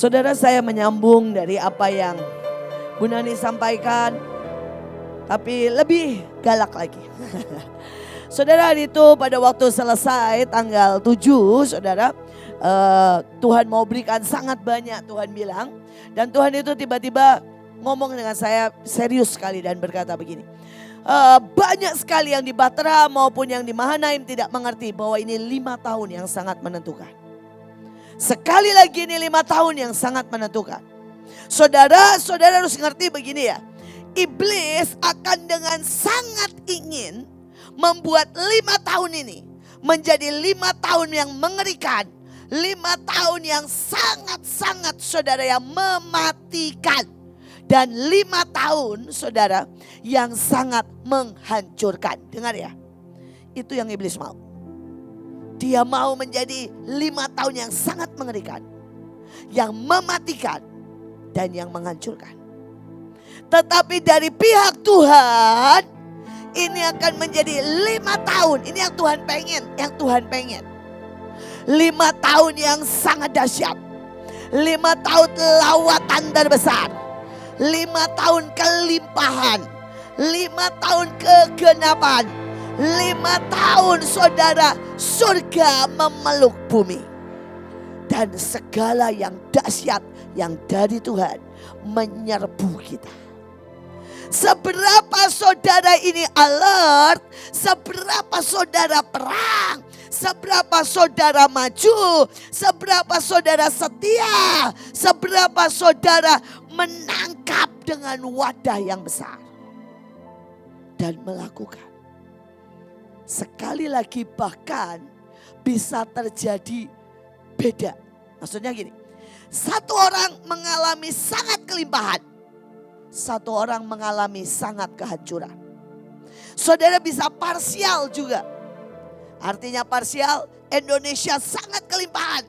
Saudara, saya menyambung dari apa yang Bu Nani sampaikan, tapi lebih galak lagi. Saudara, hari itu pada waktu selesai tanggal 7, saudara, Tuhan mau berikan sangat banyak, Tuhan bilang. Dan Tuhan itu tiba-tiba ngomong dengan saya serius sekali dan berkata begini. Banyak sekali yang di Batra maupun yang di Mahanaim tidak mengerti bahwa ini 5 tahun yang sangat menentukan. Sekali lagi ini 5 tahun yang sangat menentukan. Saudara harus ngerti begini ya. Iblis akan dengan sangat ingin membuat 5 tahun ini menjadi 5 tahun yang mengerikan. 5 tahun yang sangat-sangat saudara yang mematikan. Dan 5 tahun saudara yang sangat menghancurkan. Dengar ya, itu yang iblis mau. Dia mau menjadi 5 tahun yang sangat mengerikan. Yang mematikan dan yang menghancurkan. Tetapi dari pihak Tuhan, ini akan menjadi 5 tahun. Ini yang Tuhan pengen. 5 tahun yang sangat dahsyat. 5 tahun lawatan terbesar. 5 tahun kelimpahan. 5 tahun kegenapan. 5 tahun saudara, surga memeluk bumi. Dan segala yang dahsyat yang dari Tuhan menyerbu kita. Seberapa saudara ini alert, seberapa saudara perang, seberapa saudara maju, seberapa saudara setia, seberapa saudara menangkap dengan wadah yang besar. Dan melakukan. Sekali lagi bahkan bisa terjadi beda. Maksudnya gini, satu orang mengalami sangat kelimpahan, satu orang mengalami sangat kehancuran. Saudara bisa parsial juga. Artinya parsial, Indonesia sangat kelimpahan.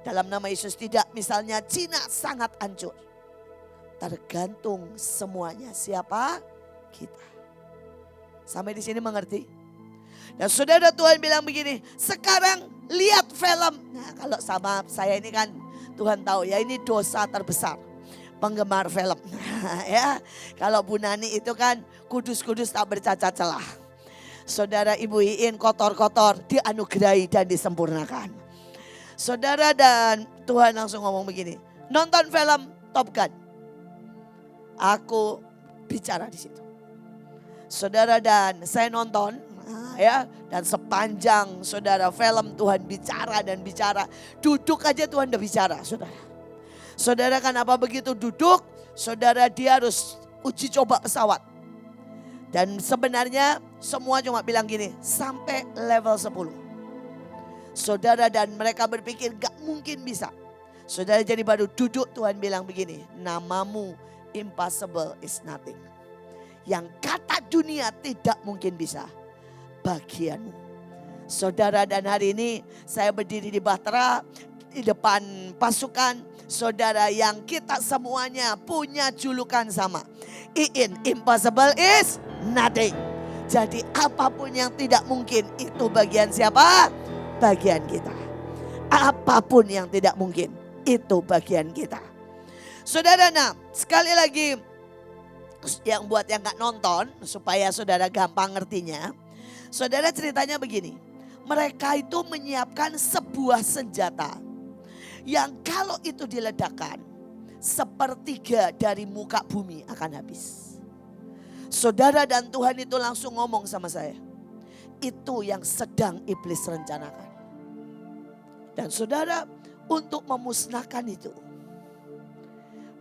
Dalam nama Yesus tidak, misalnya Cina sangat hancur. Tergantung semuanya siapa? Kita. Sampai di sini mengerti? Dan saudara, Tuhan bilang begini, sekarang lihat film. Nah, kalau sama saya ini kan Tuhan tahu ya, ini dosa terbesar. Penggemar film. Ya, kalau Bu Nani itu kan kudus-kudus tak bercacat celah. Saudara, Ibu Iin kotor-kotor dianugerahi dan disempurnakan. Saudara, dan Tuhan langsung ngomong begini, nonton film Top Gun. Aku bicara di situ. Saudara, dan saya nonton. Ya, dan sepanjang saudara film Tuhan bicara dan bicara, duduk aja Tuhan udah bicara, saudara. Saudara, kan apa begitu duduk, saudara dia harus uji coba pesawat. Dan sebenarnya semua cuma bilang gini, sampai level 10. Saudara, dan mereka berpikir gak mungkin bisa. Saudara, jadi baru duduk Tuhan bilang begini, namamu impossible is nothing. Yang kata dunia tidak mungkin bisa. Bagianmu. Saudara, dan hari ini saya berdiri di Batra di depan pasukan saudara yang kita semuanya punya julukan sama. Iin, impossible is nothing. Jadi apapun yang tidak mungkin itu bagian siapa? Bagian kita. Apapun yang tidak mungkin itu bagian kita. Saudara, nah sekali lagi yang buat yang gak nonton supaya saudara gampang ngertinya. Saudara, ceritanya begini, mereka itu menyiapkan sebuah senjata yang kalau itu diledakkan, 1/3 dari muka bumi akan habis. Saudara, dan Tuhan itu langsung ngomong sama saya, itu yang sedang iblis rencanakan. Dan saudara, untuk memusnahkan itu,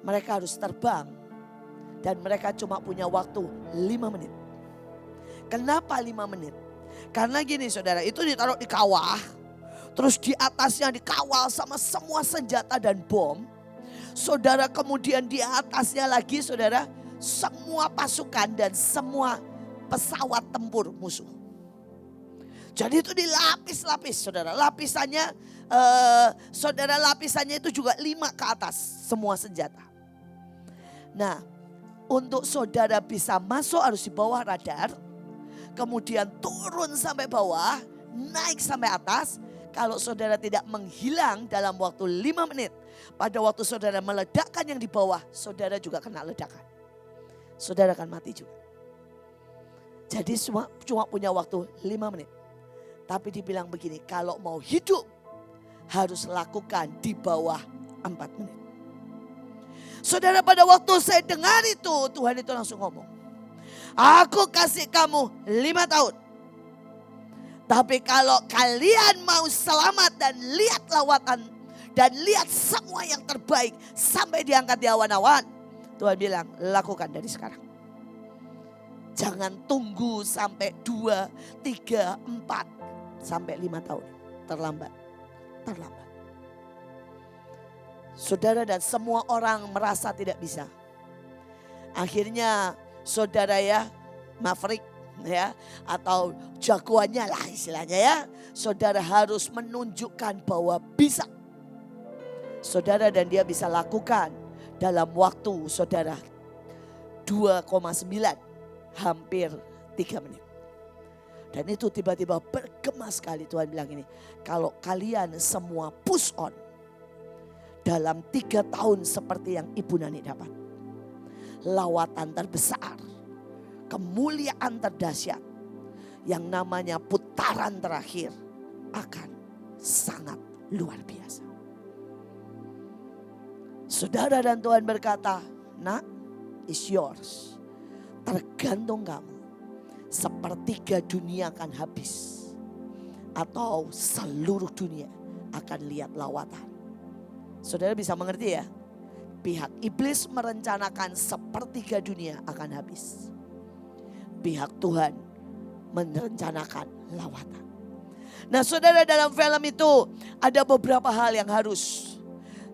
mereka harus terbang dan mereka cuma punya waktu 5 menit. Kenapa 5 menit? Karena gini saudara, itu ditaruh di kawah. Terus di atasnya dikawal sama semua senjata dan bom. Saudara, kemudian di atasnya lagi saudara, semua pasukan dan semua pesawat tempur musuh. Jadi itu dilapis-lapis saudara. Lapisannya, saudara, lapisannya itu juga 5 ke atas semua senjata. Nah, untuk saudara bisa masuk harus di bawah radar. Kemudian turun sampai bawah, naik sampai atas. Kalau saudara tidak menghilang dalam waktu 5 menit, pada waktu saudara meledakkan yang di bawah, saudara juga kena ledakan. Saudara akan mati juga. Jadi cuma punya waktu 5 menit. Tapi dibilang begini, kalau mau hidup harus lakukan di bawah 4 menit. Saudara, pada waktu saya dengar itu, Tuhan itu langsung ngomong, aku kasih kamu 5 tahun. Tapi kalau kalian mau selamat dan lihat lawatan dan lihat semua yang terbaik sampai diangkat di awan-awan, Tuhan bilang lakukan dari sekarang. Jangan tunggu sampai 2, 3, 4 sampai 5 tahun. Terlambat. Saudara dan semua orang merasa tidak bisa. Akhirnya saudara ya, maverick ya, atau jagoannya lah istilahnya ya. Saudara harus menunjukkan bahwa bisa. Saudara dan dia bisa lakukan dalam waktu saudara 2,9 hampir 3 menit. Dan itu tiba-tiba bergema sekali. Tuhan bilang ini, kalau kalian semua push on dalam 3 tahun seperti yang Ibu Nani dapat, lawatan terbesar, kemuliaan terdahsyat, yang namanya putaran terakhir akan sangat luar biasa. Saudara dan Tuhan berkata, nak, is yours. Tergantung kamu. Sepertiga dunia akan habis, atau seluruh dunia akan lihat lawatan. Saudara bisa mengerti ya? Pihak iblis merencanakan sepertiga dunia akan habis. Pihak Tuhan merencanakan lawatan. Nah saudara, dalam film itu ada beberapa hal yang harus.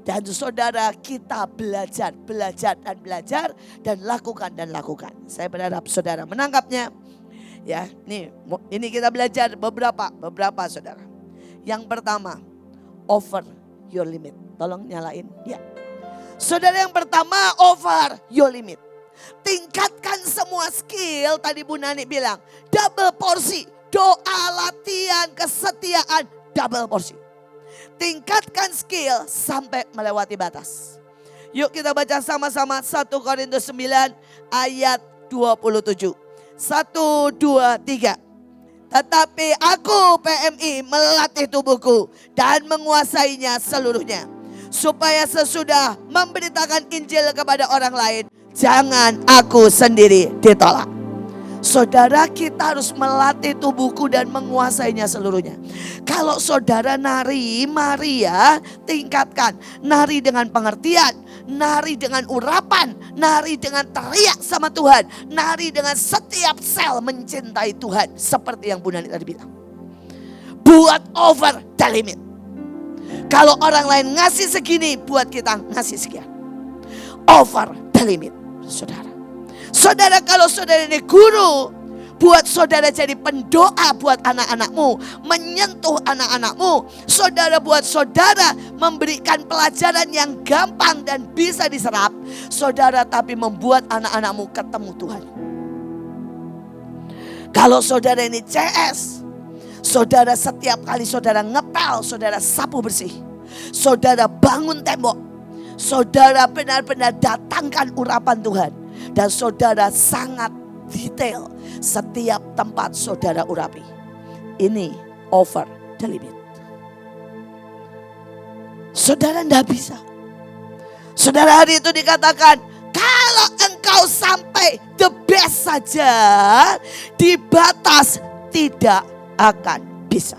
Dan saudara, kita belajar dan lakukan. Saya berharap saudara menangkapnya. Ya, ini kita belajar beberapa saudara. Yang pertama, over your limit. Tolong nyalain, ya. Saudara, yang pertama, over your limit. Tingkatkan semua skill, tadi Bu Nani bilang, double porsi. Doa, latihan, kesetiaan, double porsi. Tingkatkan skill sampai melewati batas. Yuk kita baca sama-sama 1 Korintus 9 ayat 27. 1, 2, 3. Tetapi aku PMI melatih tubuhku dan menguasainya seluruhnya. Supaya sesudah memberitakan Injil kepada orang lain, jangan aku sendiri ditolak. Saudara, kita harus melatih tubuhku dan menguasainya seluruhnya. Kalau saudara nari, mari ya, tingkatkan. Nari dengan pengertian, nari dengan urapan, nari dengan teriak sama Tuhan, nari dengan setiap sel mencintai Tuhan. Seperti yang Bu Nani tadi bilang. Buat over the limit. Kalau orang lain ngasih segini, buat kita ngasih sekian. Over the limit, saudara. Saudara, kalau saudara ini guru, buat saudara jadi pendoa buat anak-anakmu, menyentuh anak-anakmu. Saudara, buat saudara memberikan pelajaran yang gampang dan bisa diserap. Saudara, tapi membuat anak-anakmu ketemu Tuhan. Kalau saudara ini CS, saudara setiap kali saudara ngepel, saudara sapu bersih. Saudara bangun tembok. Saudara benar-benar datangkan urapan Tuhan. Dan saudara sangat detail setiap tempat saudara urapi. Ini over the limit. Saudara tidak bisa. Saudara, hari itu dikatakan, kalau engkau sampai the best saja, di batas tidak akan bisa.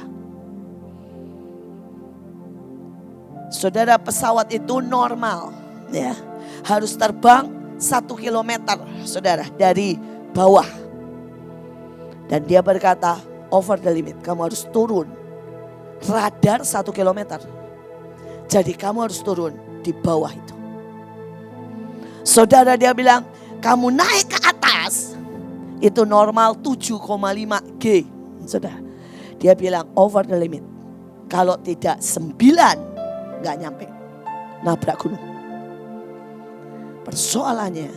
Saudara, pesawat itu normal ya, harus terbang 1 kilometer saudara dari bawah. Dan dia berkata over the limit, kamu harus turun radar 1 kilometer. Jadi kamu harus turun di bawah itu. Saudara, dia bilang kamu naik ke atas itu normal 7,5 G. Saudara, dia bilang over the limit. Kalau tidak 9 gak nyampe, nabrak gunung. Persoalannya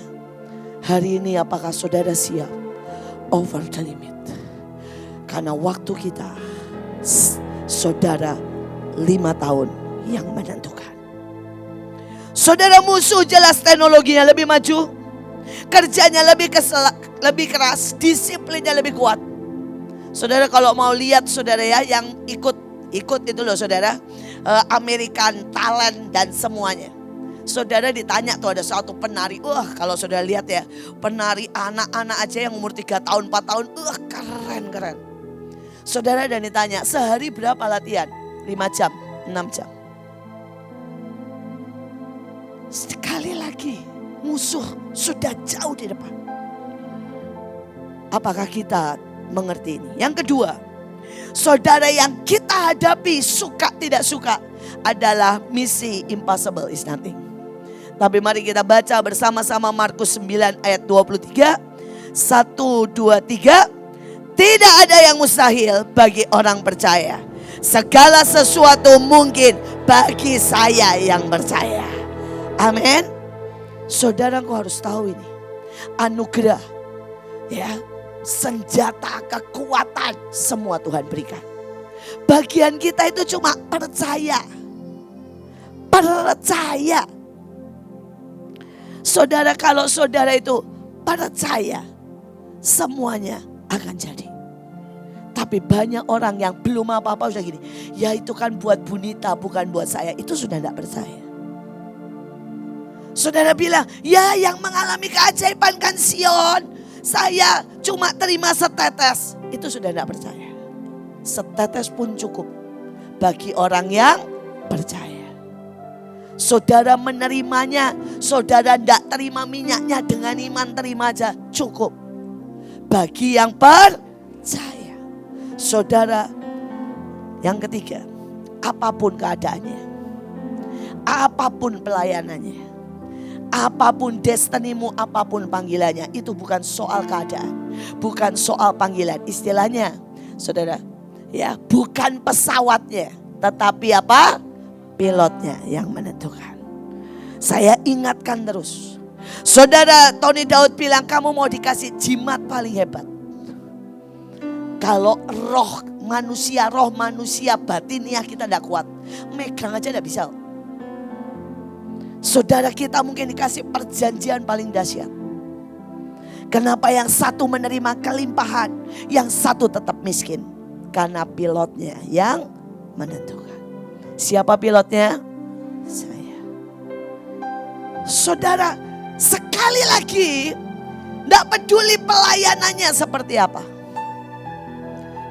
hari ini, apakah saudara siap over the limit? Karena waktu kita, saudara, 5 tahun yang menentukan. Saudara, musuh jelas teknologinya lebih maju, kerjanya lebih keras, disiplinnya lebih kuat. Saudara kalau mau lihat saudara ya, yang ikut itu loh saudara, American Talent dan semuanya. Saudara ditanya tuh ada satu penari, kalau saudara lihat ya, penari anak-anak aja yang umur 3 tahun 4 tahun, keren. Saudara dan ditanya, sehari berapa latihan? 5 jam, 6 jam. Sekali lagi, musuh sudah jauh di depan. Apakah kita mengerti ini? Yang kedua, saudara, yang kita hadapi suka tidak suka adalah misi impossible is nothing. Tapi mari kita baca bersama-sama Markus 9 ayat 23. 1, 2, 3. Tidak ada yang mustahil bagi orang percaya. Segala sesuatu mungkin bagi saya yang percaya. Amin. Saudara, kau harus tahu ini. Anugerah, ya, senjata kekuatan semua Tuhan berikan. Bagian kita itu cuma percaya. Percaya. Saudara, kalau saudara itu percaya, semuanya akan jadi. Tapi banyak orang yang belum apa-apa sudah gini, ya itu kan buat Bunita bukan buat saya. Itu sudah tidak percaya. Saudara bilang, ya yang mengalami keajaiban kan Sion, saya cuma terima setetes. Itu sudah tidak percaya. Setetes pun cukup bagi orang yang percaya. Saudara menerimanya, saudara tidak terima minyaknya, dengan iman terima aja cukup. Bagi yang percaya. Saudara, yang ketiga, apapun keadaannya, apapun pelayanannya, apapun destinimu, apapun panggilannya, itu bukan soal keadaan, bukan soal panggilan. Istilahnya, saudara, ya, bukan pesawatnya, tetapi apa? Pilotnya yang menentukan. Saya ingatkan terus. Saudara, Tony Daud bilang, kamu mau dikasih jimat paling hebat. Kalau roh manusia batiniah kita tidak kuat, megang aja tidak bisa. Saudara, kita mungkin dikasih perjanjian paling dahsyat. Kenapa yang satu menerima kelimpahan, yang satu tetap miskin? Karena pilotnya yang menentukan. Siapa pilotnya? Saya. Saudara, sekali lagi, tidak peduli pelayanannya seperti apa,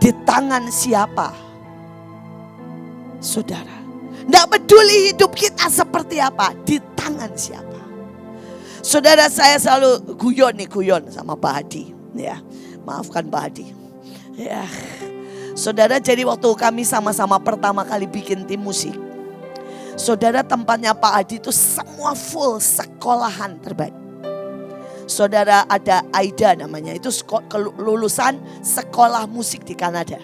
di tangan siapa, saudara. Tidak peduli hidup kita seperti apa, di tangan siapa. Saudara, saya selalu guyon sama Pak Hadi, ya, maafkan Pak Hadi, ya. Saudara, jadi waktu kami sama-sama pertama kali bikin tim musik, saudara, tempatnya Pak Hadi itu semua full sekolahan terbaik. Saudara, ada Aida namanya, itu lulusan sekolah musik di Kanada.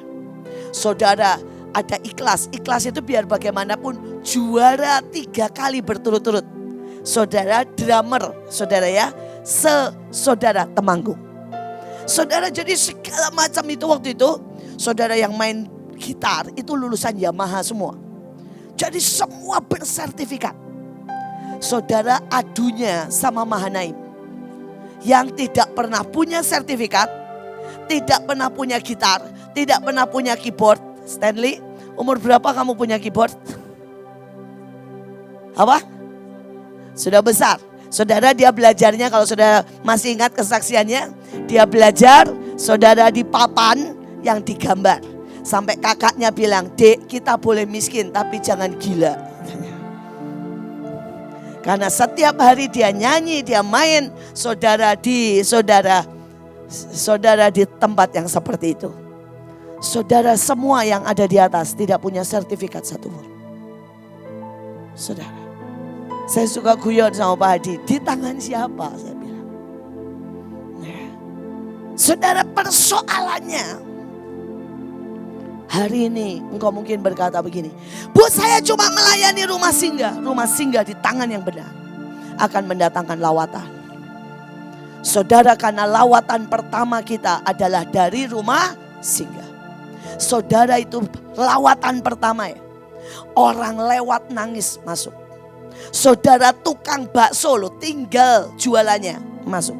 Saudara, ada Ikhlas itu biar bagaimanapun juara 3 kali berturut-turut. Saudara, drummer, saudara ya, saudara Temanggung. Saudara, jadi segala macam itu waktu itu. Saudara, yang main gitar itu lulusan Yamaha semua. Jadi semua bersertifikat. Saudara, adunya sama Mahanaim, yang tidak pernah punya sertifikat, tidak pernah punya gitar, tidak pernah punya keyboard. Stanley, umur berapa kamu punya keyboard? Apa? Sudah besar. Saudara, dia belajarnya, kalau saudara masih ingat kesaksiannya, dia belajar, saudara, di papan yang digambar. Sampai kakaknya bilang, Dek, kita boleh miskin tapi jangan gila. Karena setiap hari dia nyanyi, dia main, saudara di tempat yang seperti itu. Saudara, semua yang ada di atas tidak punya sertifikat satupun. Saudara, saya suka guyon sama Pak Hadi, di tangan siapa, saya bilang. Nah, saudara, persoalannya hari ini engkau mungkin berkata begini, Bu, saya cuma melayani rumah singgah. Rumah singgah di tangan yang benar akan mendatangkan lawatan. Saudara, karena lawatan pertama kita adalah dari rumah singgah. Saudara, itu lawatan pertama ya. Orang lewat nangis masuk. Saudara tukang bakso lo tinggal jualannya masuk.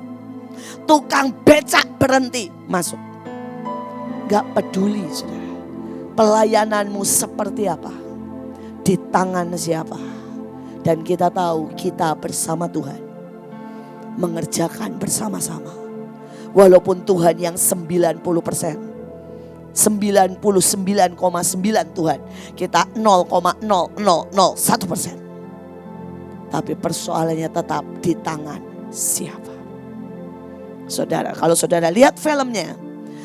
Tukang becak berhenti masuk. Gak peduli saudara, pelayananmu seperti apa, di tangan siapa. Dan kita tahu kita bersama Tuhan, mengerjakan bersama-sama. Walaupun Tuhan yang 90%, 99,9 Tuhan, kita 0,0001%. Tapi persoalannya tetap di tangan siapa. Saudara, kalau saudara lihat filmnya,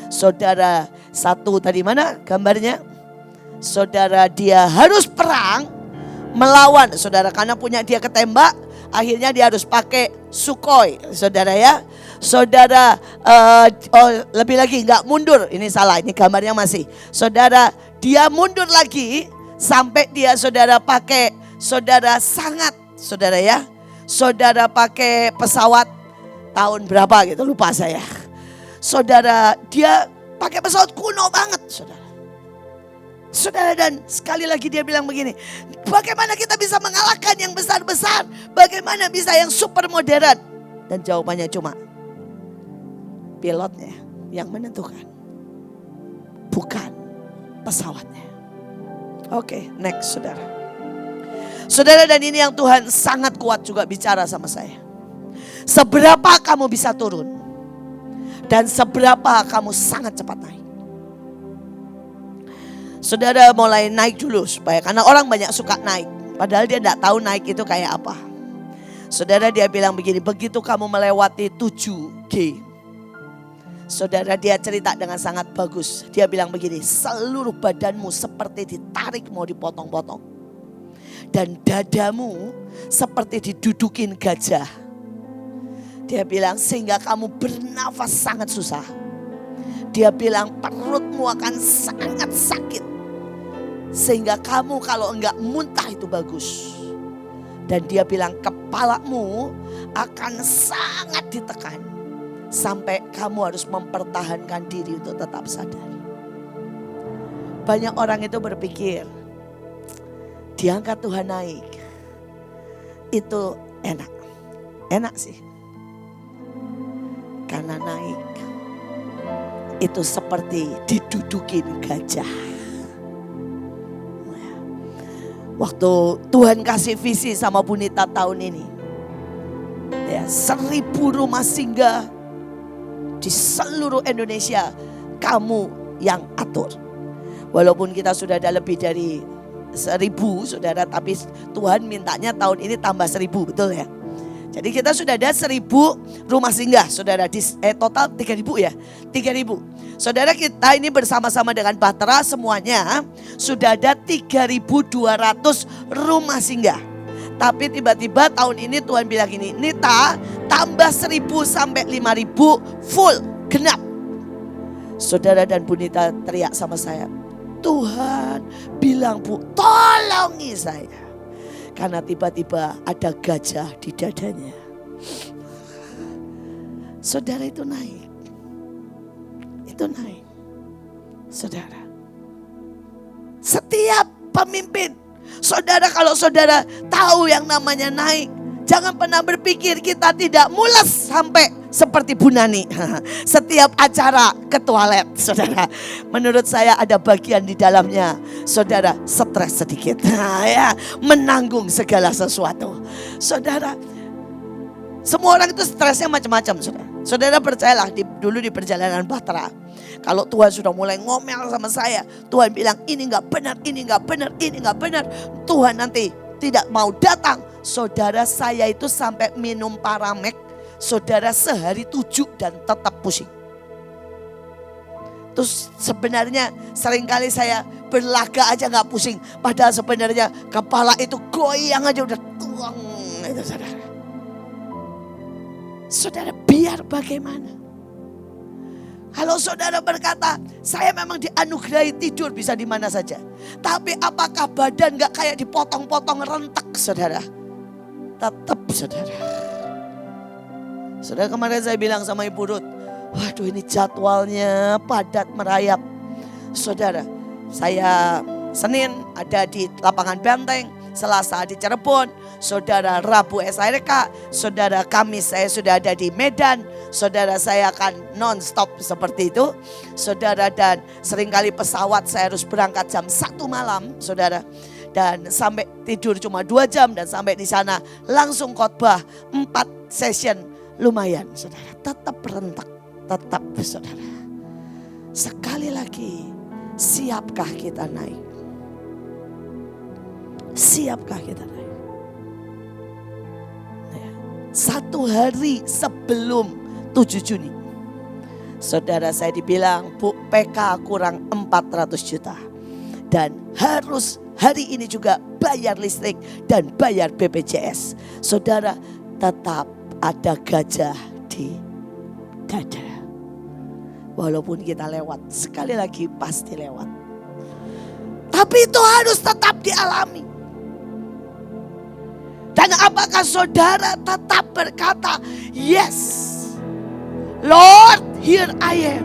saudara satu tadi mana gambarnya? Saudara dia harus perang melawan saudara karena punya dia ketembak, akhirnya dia harus pakai Sukhoi, saudara ya. Saudara lebih lagi nggak mundur, ini salah, ini gambarnya masih. Saudara dia mundur lagi sampai dia saudara pakai saudara sangat, saudara ya. Saudara pakai pesawat tahun berapa gitu lupa saya. Saudara dia pakai pesawat kuno banget saudara. Saudara, dan sekali lagi dia bilang begini, bagaimana kita bisa mengalahkan yang besar-besar? Bagaimana bisa yang super modern? Dan jawabannya cuma, pilotnya yang menentukan, bukan pesawatnya. Oke, next saudara. Saudara, dan ini yang Tuhan sangat kuat juga bicara sama saya. Seberapa kamu bisa turun dan seberapa kamu sangat cepat naik. Saudara mulai naik dulu supaya, karena orang banyak suka naik, padahal dia tidak tahu naik itu kayak apa. Saudara dia bilang begini, begitu kamu melewati 7G, saudara dia cerita dengan sangat bagus. Dia bilang begini, seluruh badanmu seperti ditarik mau dipotong-potong. Dan dadamu seperti didudukin gajah. Dia bilang sehingga kamu bernafas sangat susah. Dia bilang perutmu akan sangat sakit. Sehingga kamu kalau enggak muntah itu bagus. Dan dia bilang kepalamu akan sangat ditekan. Sampai kamu harus mempertahankan diri untuk tetap sadar. Banyak orang itu berpikir diangkat Tuhan naik itu enak. Enak sih. Karena naik itu seperti didudukin gajah. Waktu Tuhan kasih visi sama Bu Nita tahun ini, ya, 1000 rumah singgah di seluruh Indonesia kamu yang atur. Walaupun kita sudah ada lebih dari 1000 saudara, tapi Tuhan mintanya tahun ini tambah 1000, betul ya? Jadi kita sudah ada 1000 rumah singgah saudara, di total 3000 ya, 3000. Saudara kita ini bersama-sama dengan Bahtera semuanya sudah ada 3200 rumah singgah. Tapi tiba-tiba tahun ini Tuhan bilang gini, Nita tambah 1000 sampai 5000 full genap. Saudara dan Bu Nita teriak sama saya, Tuhan bilang Bu tolongi saya. Karena tiba-tiba ada gajah di dadanya. Saudara itu naik. Itu naik. Saudara. Setiap pemimpin. Saudara kalau saudara tahu yang namanya naik. Jangan pernah berpikir kita tidak mules sampai seperti Bu Nani. Setiap acara ke toilet, saudara. Menurut saya ada bagian di dalamnya, saudara, stres sedikit. Ya, menanggung segala sesuatu. Saudara, semua orang itu stresnya macam-macam, saudara. Saudara percayalah dulu di perjalanan Bahtera. Kalau Tuhan sudah mulai ngomel sama saya, Tuhan bilang ini gak benar, ini gak benar, ini gak benar. Tuhan nanti tidak mau datang. Saudara, saya itu sampai minum Paramek, saudara, sehari 7 dan tetap pusing. Terus sebenarnya seringkali saya berlaga aja gak pusing. Padahal sebenarnya kepala itu goyang aja udah tuang. Itu saudara. Saudara, biar bagaimana. Kalau saudara berkata, saya memang dianugerahi tidur bisa di mana saja. Tapi apakah badan gak kayak dipotong-potong rentek, saudara? Tetap, saudara. Saudara, kemarin saya bilang sama Ibu Ruth, waduh ini jadwalnya padat merayap. Saudara, saya Senin ada di lapangan Benteng, Selasa di Cirebon, Saudara Rabu SRK, saudara Kamis saya sudah ada di Medan, saudara saya akan non-stop seperti itu. Saudara, dan seringkali pesawat saya harus berangkat jam 1 malam, saudara. Dan sampai tidur cuma 2 jam dan sampai di sana langsung khotbah 4 session, lumayan saudara. Tetap berentak, tetap saudara. Sekali lagi, siapkah kita naik? Siapkah kita naik? Ya. 1 hari sebelum 7 Juni. Saudara, saya dibilang, Bu, PK kurang 400 juta. Dan harus hari ini juga bayar listrik dan bayar BPJS. Saudara, tetap ada gajah di dada. Walaupun kita lewat, sekali lagi pasti lewat. Tapi itu harus tetap dialami. Dan apakah saudara tetap berkata, yes, Lord, here I am.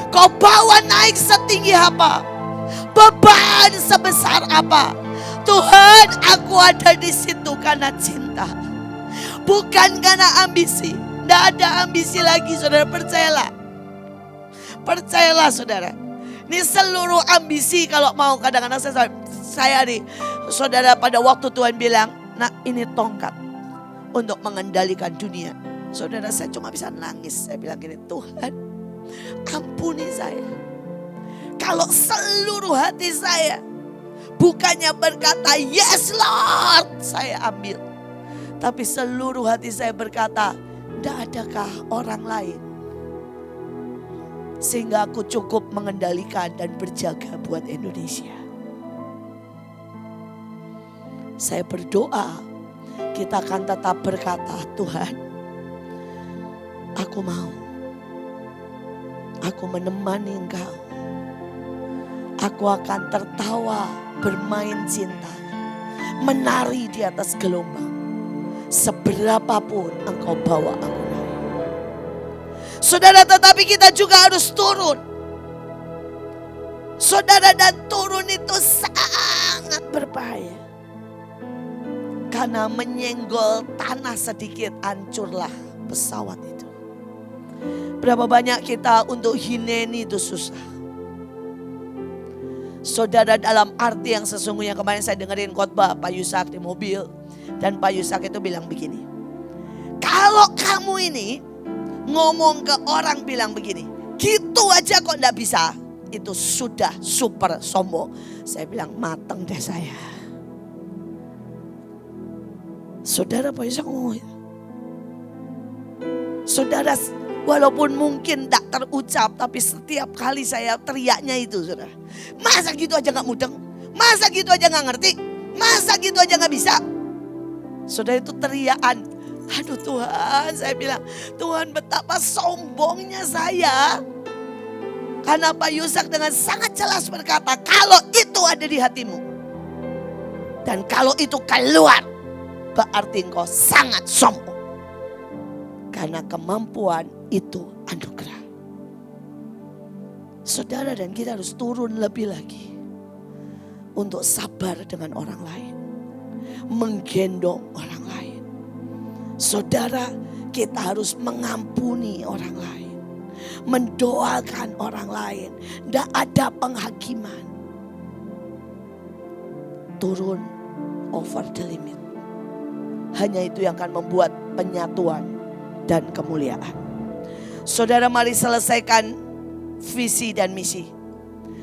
Kau bawa naik setinggi apa? Beban sebesar apa? Tuhan, aku ada di situ karena cinta. Bukan karena ambisi. Tidak ada ambisi lagi, saudara, percayalah. Percayalah saudara. Ini seluruh ambisi kalau mau, kadang-kadang saya nih, saudara, pada waktu Tuhan bilang, nah ini tongkat untuk mengendalikan dunia. Saudara, saya cuma bisa nangis. Saya bilang gini, Tuhan ampuni saya. Kalau seluruh hati saya bukannya berkata yes Lord, saya ambil. Tapi seluruh hati saya berkata, tidak adakah orang lain? Sehingga aku cukup mengendalikan dan berjaga buat Indonesia. Saya berdoa, kita akan tetap berkata, Tuhan, aku mau. Aku menemani Engkau. Aku akan tertawa, bermain cinta, menari di atas gelombang. Seberapapun Engkau bawa aku naik. Saudara, tetapi kita juga harus turun. Saudara, dan turun itu sangat berbahaya. Karena menyenggol tanah sedikit, hancurlah pesawat itu. Berapa banyak kita untuk hineni itu susah. Saudara, dalam arti yang sesungguhnya, kemarin saya dengerin khotbah Pak Yusak di mobil. Dan Pak Yusak itu bilang begini, kalau kamu ini ngomong ke orang bilang begini, gitu aja kok enggak bisa, itu sudah super sombong. Saya bilang, mateng deh saya. Saudara, Pak Yusak ngomong, saudara, walaupun mungkin tidak terucap, tapi setiap kali saya teriaknya itu, saudara. Masa gitu aja gak mudeng? Masa gitu aja gak ngerti? Masa gitu aja gak bisa? Saudara, itu teriakan. Aduh Tuhan, saya bilang, Tuhan betapa sombongnya saya. Karena Pak Yusak dengan sangat jelas berkata, kalau itu ada di hatimu. Dan kalau itu keluar, berarti engkau sangat sombong. Karena kemampuan itu anugerah. Saudara, dan kita harus turun lebih lagi untuk sabar dengan orang lain, menggendong orang lain. Saudara, kita harus mengampuni orang lain, mendoakan orang lain. Tidak ada penghakiman. Turun over the limit. Hanya itu yang akan membuat penyatuan dan kemuliaan. Saudara, mari selesaikan visi dan misi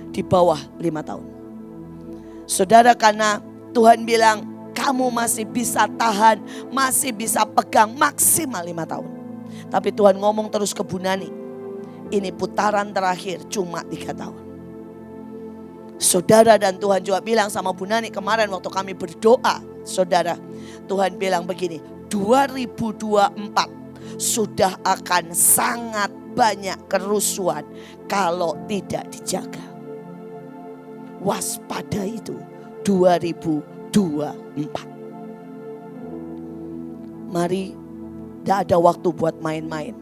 di bawah 5 tahun. Saudara, karena Tuhan bilang kamu masih bisa tahan, masih bisa pegang maksimal 5 tahun. Tapi Tuhan ngomong terus ke Bu Nani, ini putaran terakhir cuma 3 tahun. Saudara, dan Tuhan juga bilang sama Bu Nani kemarin waktu kami berdoa. Saudara, Tuhan bilang begini, 2024 sudah akan sangat banyak kerusuhan kalau tidak dijaga. Waspada itu 2024. Mari, tidak ada waktu buat main-main.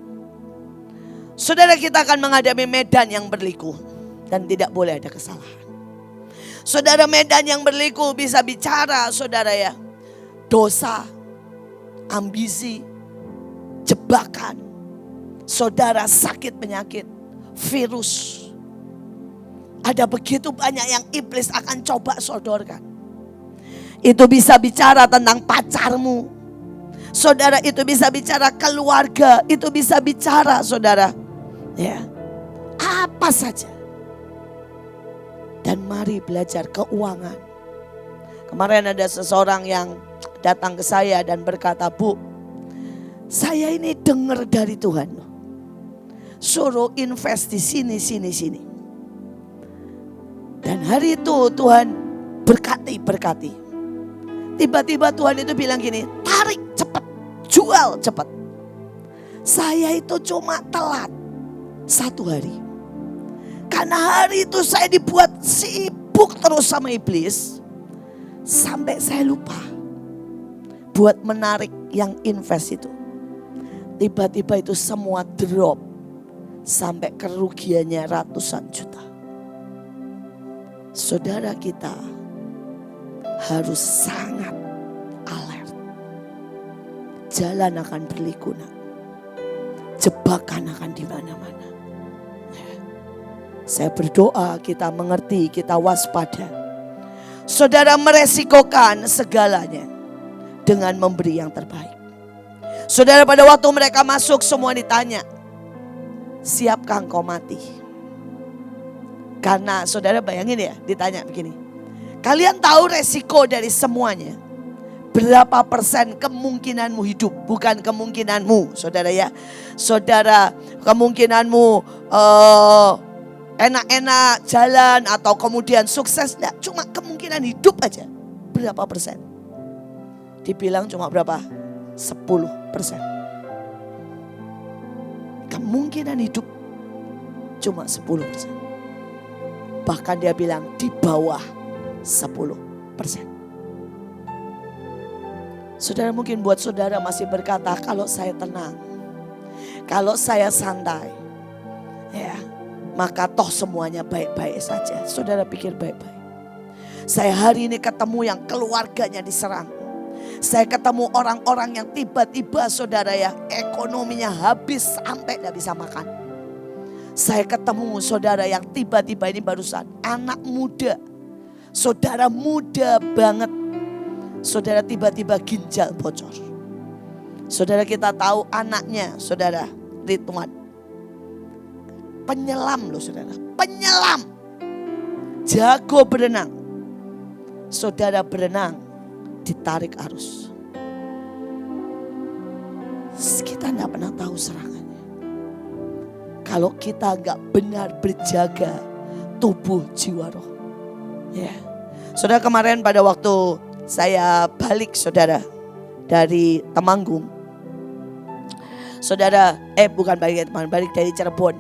Saudara, kita akan menghadapi medan yang berliku dan tidak boleh ada kesalahan. Saudara, medan yang berliku bisa bicara, saudara ya, dosa, ambisi, jebakan, saudara sakit penyakit, virus. Ada begitu banyak yang iblis akan coba sodorkan. Itu bisa bicara tentang pacarmu. Saudara, itu bisa bicara keluarga, itu bisa bicara saudara, ya, apa saja. Dan mari belajar keuangan. Kemarin ada seseorang yang datang ke saya dan berkata, Bu, saya ini dengar dari Tuhan, suruh invest di sini. Dan hari itu Tuhan berkati. Tiba-tiba Tuhan itu bilang gini, tarik cepat, jual cepat. Saya itu cuma telat 1 hari. Karena hari itu saya dibuat sibuk terus sama iblis. Sampai saya lupa buat menarik yang invest itu. Tiba-tiba itu semua drop. Sampai kerugiannya ratusan juta. Saudara kita harus sangat alert. Jalan akan berliku, jebakan akan di mana-mana. Saya berdoa kita mengerti, kita waspada. Saudara meresikokan segalanya dengan memberi yang terbaik. Saudara, pada waktu mereka masuk semua ditanya, siapkah engkau mati? Karena saudara bayangin ya, ditanya begini, kalian tahu resiko dari semuanya? Berapa persen kemungkinanmu hidup? Bukan kemungkinanmu saudara ya. Saudara, kemungkinanmu enak-enak jalan atau kemudian sukses. Enggak, cuma kemungkinan hidup aja. Berapa persen? Dibilang cuma berapa? 10%. Kemungkinan hidup cuma 10%. Bahkan dia bilang di bawah 10%. Saudara, mungkin buat saudara masih berkata, kalau saya tenang, kalau saya santai, ya, maka toh semuanya baik-baik saja. Saudara pikir baik-baik. Saya hari ini ketemu yang keluarganya diserang. Saya ketemu orang-orang yang tiba-tiba saudara ya, ekonominya habis sampai tidak bisa makan. Saya ketemu saudara yang tiba-tiba ini barusan anak muda, saudara muda banget, saudara tiba-tiba ginjal bocor. Saudara, kita tahu anaknya saudara Ridwan penyelam loh saudara, penyelam, jago berenang. Saudara berenang ditarik arus. Kita tidak pernah tahu serangannya. Kalau kita gak benar berjaga tubuh jiwa roh. Ya. Saudara, kemarin pada waktu saya balik saudara dari Temanggung. Saudara, bukan balik dari Cirebon.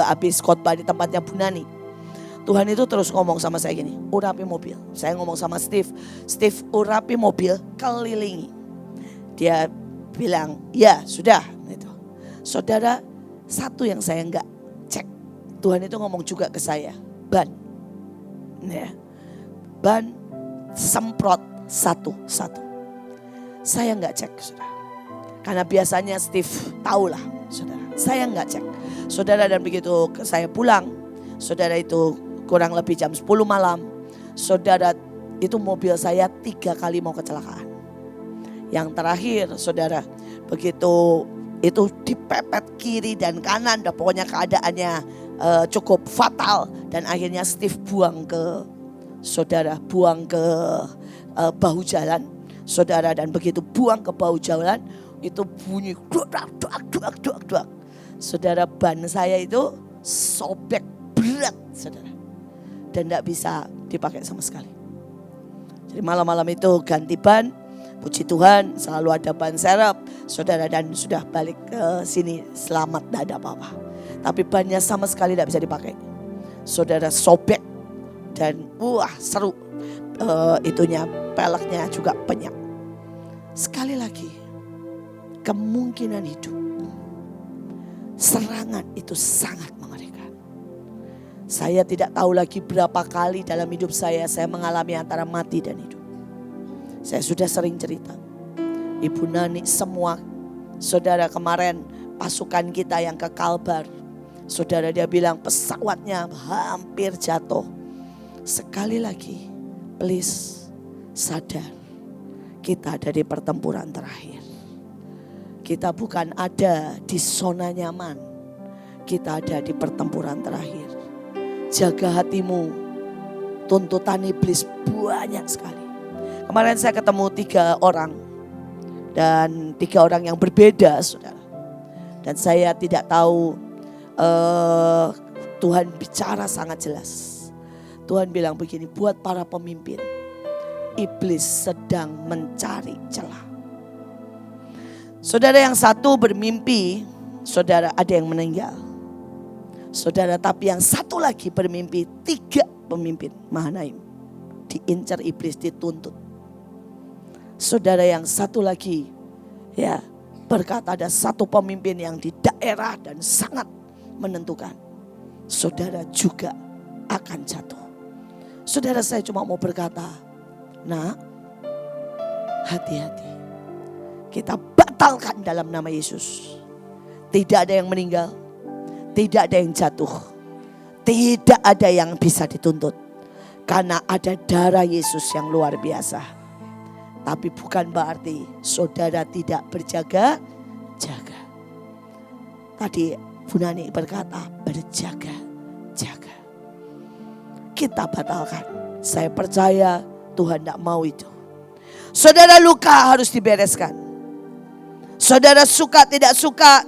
Habis khotbah di tempatnya Bu Nani. Tuhan itu terus ngomong sama saya gini, urapi mobil. Saya ngomong sama Steve, urapi mobil, kelilingi. Dia bilang, ya sudah. Gitu. Saudara, satu yang saya enggak cek, Tuhan itu ngomong juga ke saya, ban. Ya. Ban semprot satu-satu. Saya enggak cek saudara. Karena biasanya Steve tahulah saudara. Saya enggak cek. Saudara, dan begitu saya pulang, saudara itu kurang lebih jam 10 malam. Saudara, itu mobil saya 3 kali mau kecelakaan. Yang terakhir saudara, begitu itu dipepet kiri dan kanan, dan pokoknya keadaannya cukup fatal. Dan akhirnya Steve buang ke bahu jalan saudara. Dan begitu buang ke bahu jalan, itu bunyi duak. Saudara, ban saya itu sobek berat saudara. Dan tidak bisa dipakai sama sekali. Jadi malam-malam itu ganti ban. Puji Tuhan selalu ada ban serep saudara, dan sudah balik ke sini selamat, tidak ada apa-apa. Tapi bannya sama sekali tidak bisa dipakai. Saudara, sobek dan seru, itunya peleknya juga banyak. Sekali lagi, kemungkinan hidup, serangan itu sangat mengerikan. Saya tidak tahu lagi berapa kali dalam hidup saya mengalami antara mati dan hidup. Saya sudah sering cerita. Ibu Nani semua, saudara kemarin pasukan kita yang ke Kalbar. Saudara dia bilang pesawatnya hampir jatuh. Sekali lagi, please sadar. Kita ada di pertempuran terakhir. Kita bukan ada di zona nyaman. Kita ada di pertempuran terakhir. Jaga hatimu. Tuntutan iblis banyak sekali. Kemarin saya ketemu 3 orang. Dan 3 orang yang berbeda, saudara. Dan saya tidak tahu, Tuhan bicara sangat jelas. Tuhan bilang begini, buat para pemimpin, iblis sedang mencari celah. Saudara yang satu bermimpi, saudara ada yang meninggal. Saudara tapi yang satu lagi bermimpi, 3 pemimpin Mahanaim diincar iblis, dituntut. Saudara yang satu lagi ya berkata ada satu pemimpin yang di daerah dan sangat menentukan. Saudara juga akan jatuh. Saudara saya cuma mau berkata, nak, hati-hati. Kita batalkan dalam nama Yesus. Tidak ada yang meninggal. Tidak ada yang jatuh. Tidak ada yang bisa dituntut. Karena ada darah Yesus yang luar biasa. Tapi bukan berarti saudara tidak berjaga-jaga. Tadi Bu Nani berkata berjaga-jaga. Kita batalkan. Saya percaya Tuhan tidak mau itu. Saudara luka harus dibereskan. Saudara suka,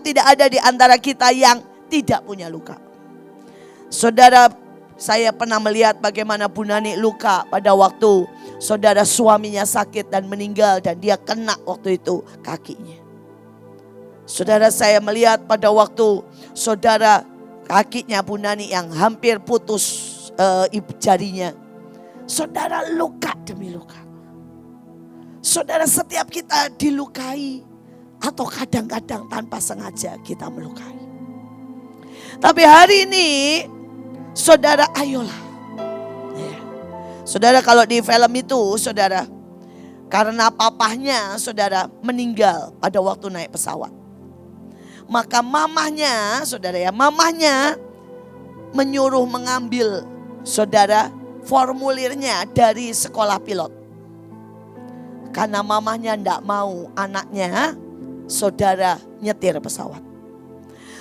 tidak ada di antara kita yang tidak punya luka. Saudara, saya pernah melihat bagaimana Bu Nani luka pada waktu saudara suaminya sakit dan meninggal dan dia kena waktu itu kakinya. Saudara, saya melihat pada waktu saudara kakinya Bu Nani yang hampir putus jarinya. Saudara luka demi luka. Saudara, setiap kita dilukai atau kadang-kadang tanpa sengaja kita melukai. Tapi hari ini saudara ayolah. Ya. Saudara, kalau di film itu saudara, karena papahnya saudara meninggal pada waktu naik pesawat. Maka mamahnya saudara ya, mamahnya menyuruh mengambil saudara formulirnya dari sekolah pilot. Karena mamahnya tidak mau anaknya saudara nyetir pesawat.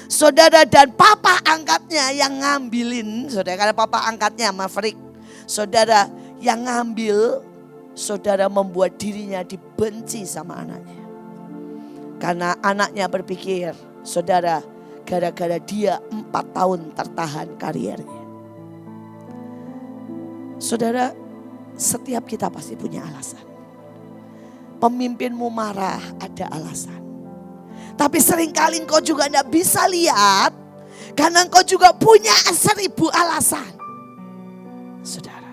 Saudara, dan papa angkatnya yang ngambilin, saudara, karena papa angkatnya Maverick, saudara yang ngambil, saudara membuat dirinya dibenci sama anaknya. Karena anaknya berpikir, saudara, gara-gara dia 4 tahun tertahan karirnya. Saudara, setiap kita pasti punya alasan. Pemimpinmu marah, ada alasan. Tapi seringkali engkau juga tidak bisa lihat. Karena engkau juga punya 1000 alasan. Saudara.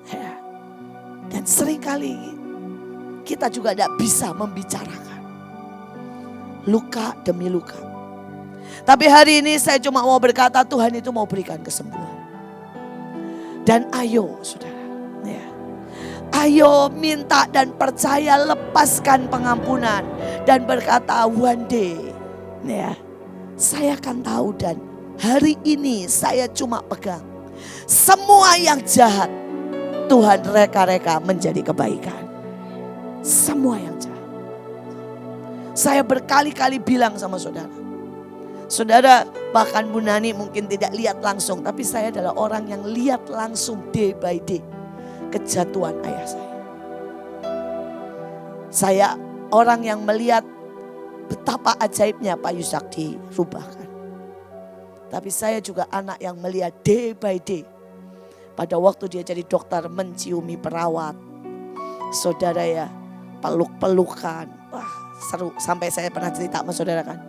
Ya. Dan seringkali kita juga tidak bisa membicarakan. Luka demi luka. Tapi hari ini saya cuma mau berkata Tuhan itu mau berikan kesembuhan. Dan ayo saudara. Ya. Ayo minta dan percaya, lepaskan pengampunan. Dan berkata one day, ya, saya akan tahu dan hari ini saya cuma pegang. Semua yang jahat Tuhan reka-reka menjadi kebaikan. Semua yang jahat. Saya berkali-kali bilang sama saudara. Saudara, bahkan Bu Nani mungkin tidak lihat langsung. Tapi saya adalah orang yang lihat langsung day by day kejatuhan ayah saya. Saya orang yang melihat betapa ajaibnya Pak Yusak dirubahkan. Tapi saya juga anak yang melihat day by day. Pada waktu dia jadi dokter menciumi perawat. Saudara ya, peluk-pelukan. Wah seru, sampai saya pernah cerita sama saudara kan.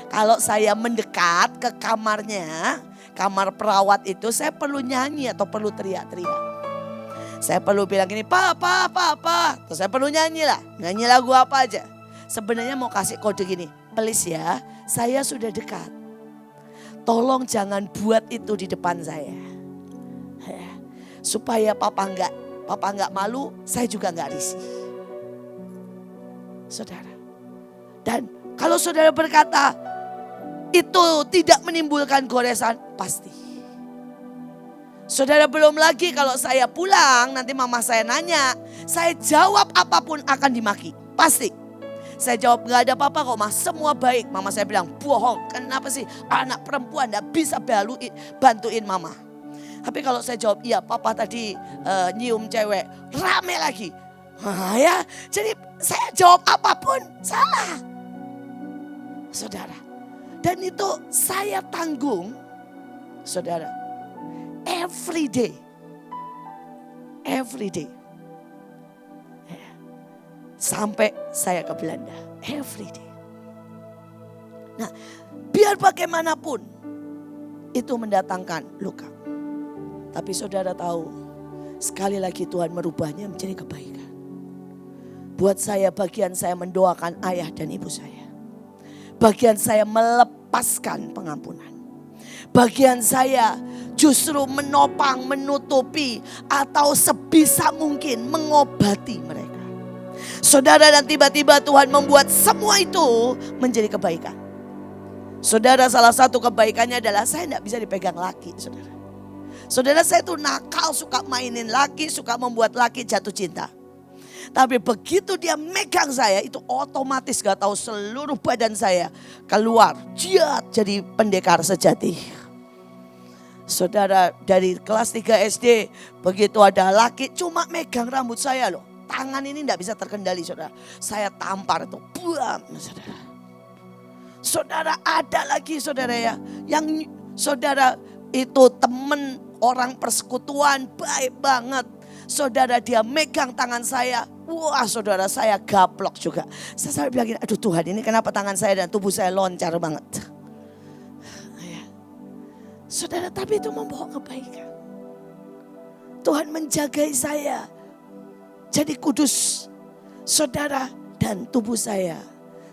Kalau saya mendekat ke kamarnya, kamar perawat itu saya perlu nyanyi atau perlu teriak-teriak. Saya perlu bilang gini, pa. Terus saya perlu nyanyi lagu apa aja. Sebenarnya mau kasih kode gini, please ya, saya sudah dekat. Tolong jangan buat itu di depan saya. Ya, supaya papa enggak Papa nggak malu, saya juga nggak risih. Saudara. Dan kalau saudara berkata itu tidak menimbulkan goresan, pasti. Saudara, belum lagi kalau saya pulang nanti mama saya nanya, saya jawab apapun akan dimaki. Pasti. Saya jawab gak ada apa-apa kok mas, semua baik. Mama saya bilang bohong, kenapa sih anak perempuan gak bisa bantuin mama. Tapi kalau saya jawab iya papa tadi nyium cewek, rame lagi. Ya, jadi saya jawab apapun salah. Saudara, dan itu saya tanggung, saudara, every day. Sampai saya ke Belanda, every day. Nah, biar bagaimanapun itu mendatangkan luka. Tapi saudara tahu, sekali lagi Tuhan merubahnya menjadi kebaikan. Buat saya, bagian saya mendoakan ayah dan ibu saya. Bagian saya melepaskan pengampunan. Bagian saya justru menopang, menutupi, atau sebisa mungkin mengobati mereka. Saudara, dan tiba-tiba Tuhan membuat semua itu menjadi kebaikan. Saudara, salah satu kebaikannya adalah saya tidak bisa dipegang laki, saudara. Saudara, saya tuh nakal, suka mainin laki, suka membuat laki jatuh cinta. Tapi begitu dia megang saya, itu otomatis gak tahu seluruh badan saya keluar, jiat jadi pendekar sejati. Saudara, dari kelas 3 SD, begitu ada laki cuma megang rambut saya loh. Tangan ini tidak bisa terkendali, saudara. Saya tampar itu, buam, saudara. Saudara, ada lagi saudara ya, yang saudara itu temen orang persekutuan baik banget. Saudara, dia megang tangan saya, wah saudara, saya gaplok juga. Saya sampai bilang gini, aduh Tuhan, ini kenapa tangan saya dan tubuh saya loncar banget. Saudara, tapi itu membawa kebaikan. Tuhan menjagai saya jadi kudus, saudara, dan tubuh saya,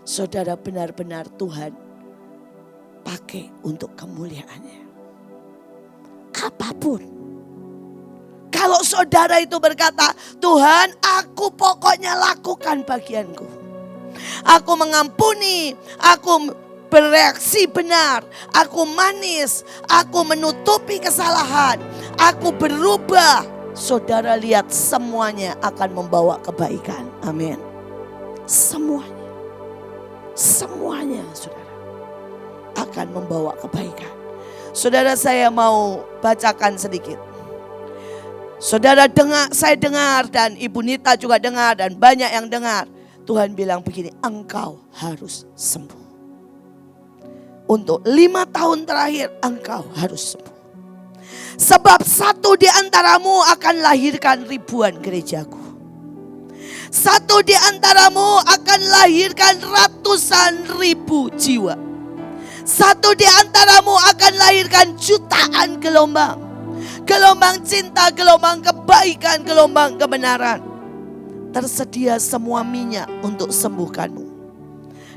saudara, benar-benar Tuhan pakai untuk kemuliaannya. Apapun. Kalau saudara itu berkata, Tuhan, aku pokoknya lakukan bagianku. Aku mengampuni, aku bereaksi benar, aku manis, aku menutupi kesalahan, aku berubah. Saudara lihat, semuanya akan membawa kebaikan. Amin. Semuanya. Semuanya saudara akan membawa kebaikan. Saudara, saya mau bacakan sedikit. Saudara dengar, saya dengar, dan Ibu Nita juga dengar, dan banyak yang dengar. Tuhan bilang begini, engkau harus sembuh. Untuk 5 tahun terakhir engkau harus sembuh. Sebab satu di antaramu akan lahirkan ribuan gerejaku. Satu di antaramu akan lahirkan ratusan ribu jiwa. Satu di antaramu akan lahirkan jutaan gelombang. Gelombang cinta, gelombang kebaikan, gelombang kebenaran. Tersedia semua minyak untuk sembuhkanmu.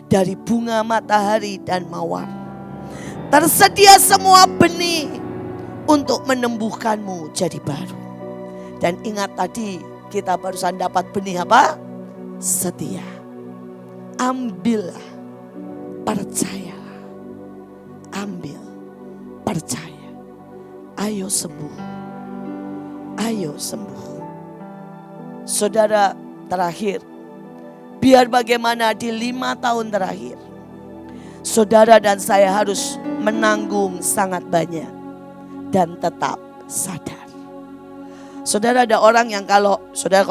Dari bunga matahari dan mawar. Tersedia semua benih untuk menumbuhkanmu jadi baru. Dan ingat tadi kita barusan dapat benih apa? Setia. Ambillah, percayalah. Ambil, percaya. Ayo sembuh. Ayo sembuh. Saudara, terakhir, biar bagaimana di 5 tahun terakhir, saudara dan saya harus menanggung sangat banyak dan tetap sadar. Saudara, ada orang yang kalau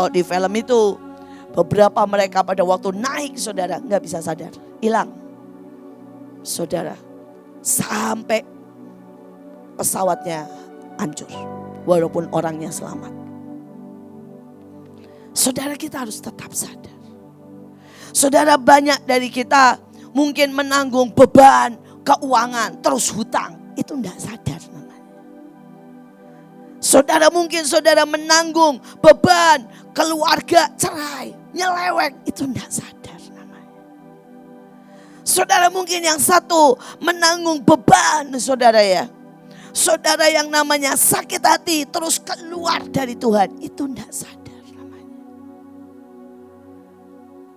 di film itu, beberapa mereka pada waktu naik, saudara, nggak bisa sadar, hilang. Saudara, sampai pesawatnya hancur, walaupun orangnya selamat. Saudara, kita harus tetap sadar. Saudara, banyak dari kita mungkin menanggung beban keuangan, terus hutang, itu enggak sadar namanya. Saudara, mungkin saudara menanggung beban keluarga, cerai, nyeleweng, itu enggak sadar namanya. Saudara, mungkin yang satu menanggung beban, saudara ya, Saudara yang namanya sakit hati terus keluar dari Tuhan, itu tidak sadar namanya.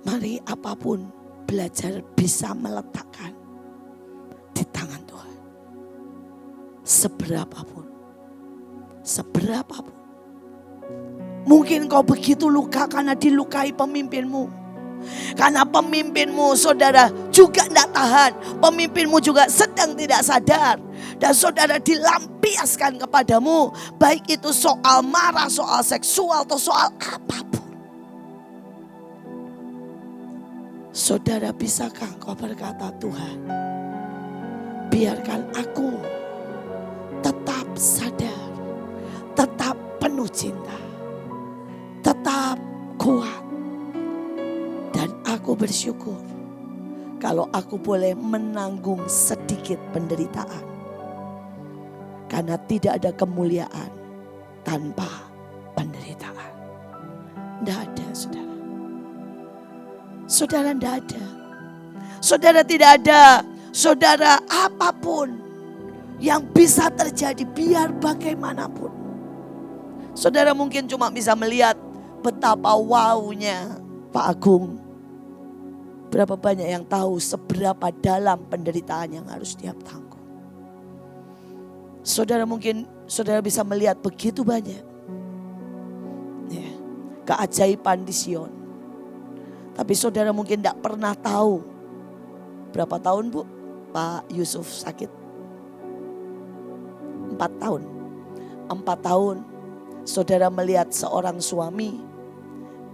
Mari apapun belajar bisa meletakkan di tangan Tuhan. Seberapapun. Mungkin kau begitu luka karena dilukai pemimpinmu. Karena pemimpinmu, saudara, juga tidak tahan. Pemimpinmu juga sedang tidak sadar. Dan saudara dilampiaskan kepadamu. Baik itu soal marah, soal seksual, atau soal apapun. Saudara, bisakah engkau berkata, Tuhan, biarkan aku tetap sadar, tetap penuh cinta, tetap kuat. Dan aku bersyukur kalau aku boleh menanggung sedikit penderitaan. Karena tidak ada kemuliaan tanpa penderitaan. Tidak ada, saudara. Saudara, tidak ada. Saudara, tidak ada. Saudara, apapun yang bisa terjadi biar bagaimanapun. Saudara mungkin cuma bisa melihat betapa wownya Pak Agung. Berapa banyak yang tahu seberapa dalam penderitaan yang harus dia tanggung. Saudara mungkin saudara bisa melihat begitu banyak ya, keajaiban di Sion. Tapi saudara mungkin tidak pernah tahu berapa tahun Bu Pak Yusuf sakit. 4 tahun. 4 tahun saudara melihat seorang suami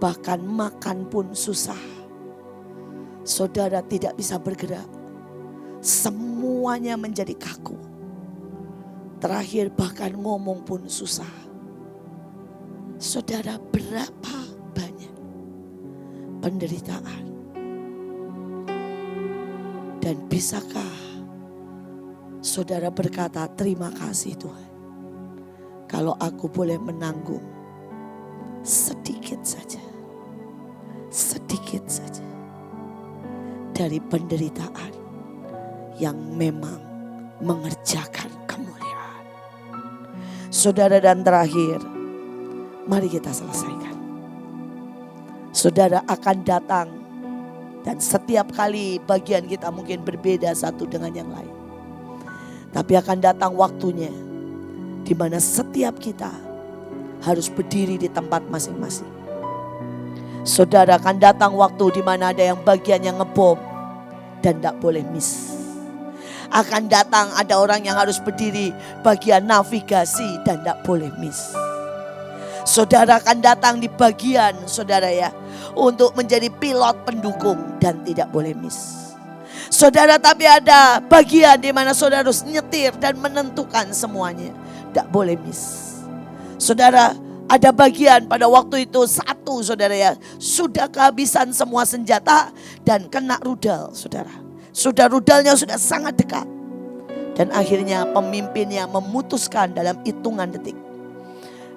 bahkan makan pun susah. Saudara tidak bisa bergerak. Semuanya menjadi kaku. Terakhir bahkan ngomong pun susah. Saudara, berapa banyak penderitaan. Dan bisakah saudara berkata, terima kasih Tuhan. Kalau aku boleh menanggung sedikit saja. Sedikit saja. Dari penderitaan yang memang mengerjakan kemuliaan. Saudara, dan terakhir, mari kita selesaikan. Saudara akan datang dan setiap kali bagian kita mungkin berbeda satu dengan yang lain. Tapi akan datang waktunya di mana setiap kita harus berdiri di tempat masing-masing. Saudara, akan datang waktu di mana ada yang bagian yang ngebom dan tidak boleh miss. Akan datang ada orang yang harus berdiri bagian navigasi dan tidak boleh miss. Saudara akan datang di bagian saudara ya untuk menjadi pilot pendukung dan tidak boleh miss. Saudara, tapi ada bagian di mana saudara harus nyetir dan menentukan semuanya. Tidak boleh miss. Saudara, ada bagian pada waktu itu satu saudara ya. Sudah kehabisan semua senjata dan kena rudal saudara. Sudah rudalnya sudah sangat dekat. Dan akhirnya pemimpinnya memutuskan dalam hitungan detik.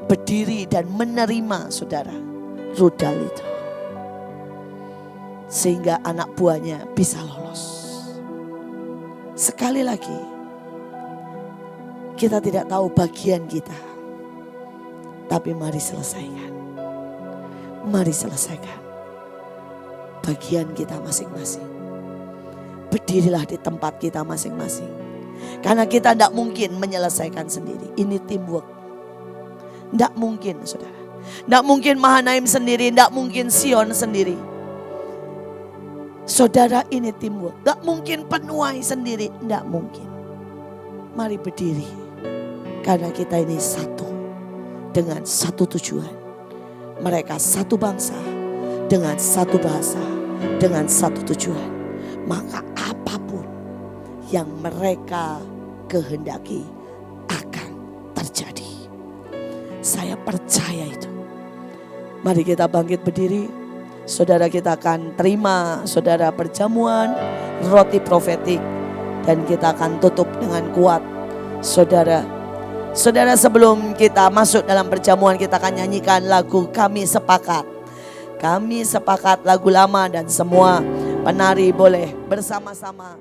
Berdiri dan menerima saudara rudal itu. Sehingga anak buahnya bisa lolos. Sekali lagi, kita tidak tahu bagian kita. Tapi mari selesaikan. Mari selesaikan bagian kita masing-masing. Berdirilah di tempat kita masing-masing. Karena kita tidak mungkin menyelesaikan sendiri. Ini teamwork. Tidak mungkin saudara. Tidak mungkin Mahanaim sendiri. Tidak mungkin Sion sendiri. Saudara, ini teamwork. Tidak mungkin Penuai sendiri. Tidak mungkin. Mari berdiri. Karena kita ini satu. Dengan satu tujuan. Mereka satu bangsa. Dengan satu bahasa. Dengan satu tujuan. Maka apapun yang mereka kehendaki akan terjadi. Saya percaya itu. Mari kita bangkit berdiri. Saudara, kita akan terima saudara perjamuan roti profetik. Dan kita akan tutup dengan kuat. Saudara, sebelum kita masuk dalam perjamuan, kita akan nyanyikan lagu Kami Sepakat. Kami Sepakat, lagu lama, dan semua penari boleh bersama-sama.